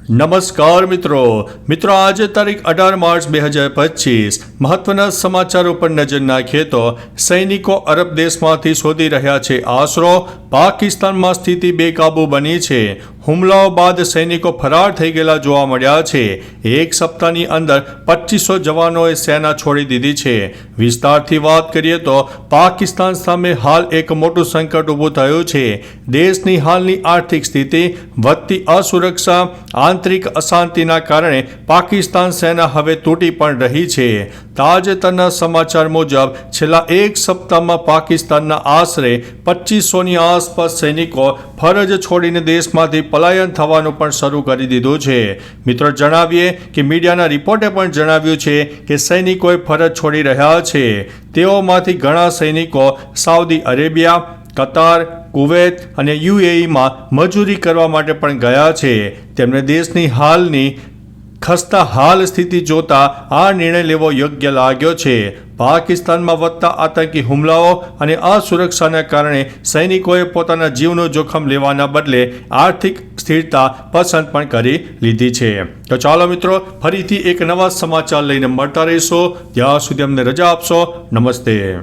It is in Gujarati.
નમસ્કાર મિત્રો આજે તારીખ 18 માર્ચ 2025 મહત્વના સમાચારો પર નજર નાખીએ તો સૈનિકો અરબ દેશમાંથી શોધી રહ્યા છે આશરો. પાકિસ્તાનમાં સ્થિતિ બેકાબૂ બની છે. હુમલાઓ બાદ સૈનિકો ફરાર થઈ ગયેલા જોવા મળ્યા છે. એક સપ્તાહની અંદર 2500 જવાનોએ સેના છોડી દીધી છે. વિસ્તારથી વાત કરીએ તો પાકિસ્તાન સામે હાલ એક મોટું સંકટ ઊભું થયું છે. દેશની હાલની આર્થિક સ્થિતિ, વધતી અસુરક્ષા, આંતરિક અશાંતિના કારણે પાકિસ્તાન સેના હવે તૂટી પણ રહી છે. તાજેતરના સમાચાર મુજબ છેલ્લા એક સપ્તાહમાં પાકિસ્તાનના આશરે 2500ની આસપાસ સૈનિકો ફરજ છોડીને દેશમાંથી પલાયન થવાનું પણ શરૂ કરી દીધું છે. મિત્રો, જણાવીએ કે મીડિયાના રિપોર્ટે પણ જણાવ્યું છે કે સૈનિકોએ ફરજ છોડી રહ્યા છે. તેઓમાંથી ઘણા સૈનિકો સાઉદી અરેબિયા, કતાર, કુવૈત અને યુએઈમાં મજૂરી કરવા માટે પણ ગયા છે. તેમને દેશની હાલની ખસ્તા હાલ સ્થિતિ જોતા આ નિર્ણય લેવો યોગ્ય લાગ્યો છે. પાકિસ્તાનમાં વધતા આતંકી હુમલાઓ અને અસુરક્ષાના કારણે સૈનિકોએ પોતાના જીવનું જોખમ લેવાના બદલે આર્થિક સ્થિરતા પસંદ પણ કરી લીધી છે. તો ચાલો મિત્રો, ફરીથી એક નવા સમાચાર લઈને મળતા રહીશું. ત્યાં સુધી અમને રજા આપશો. નમસ્તે.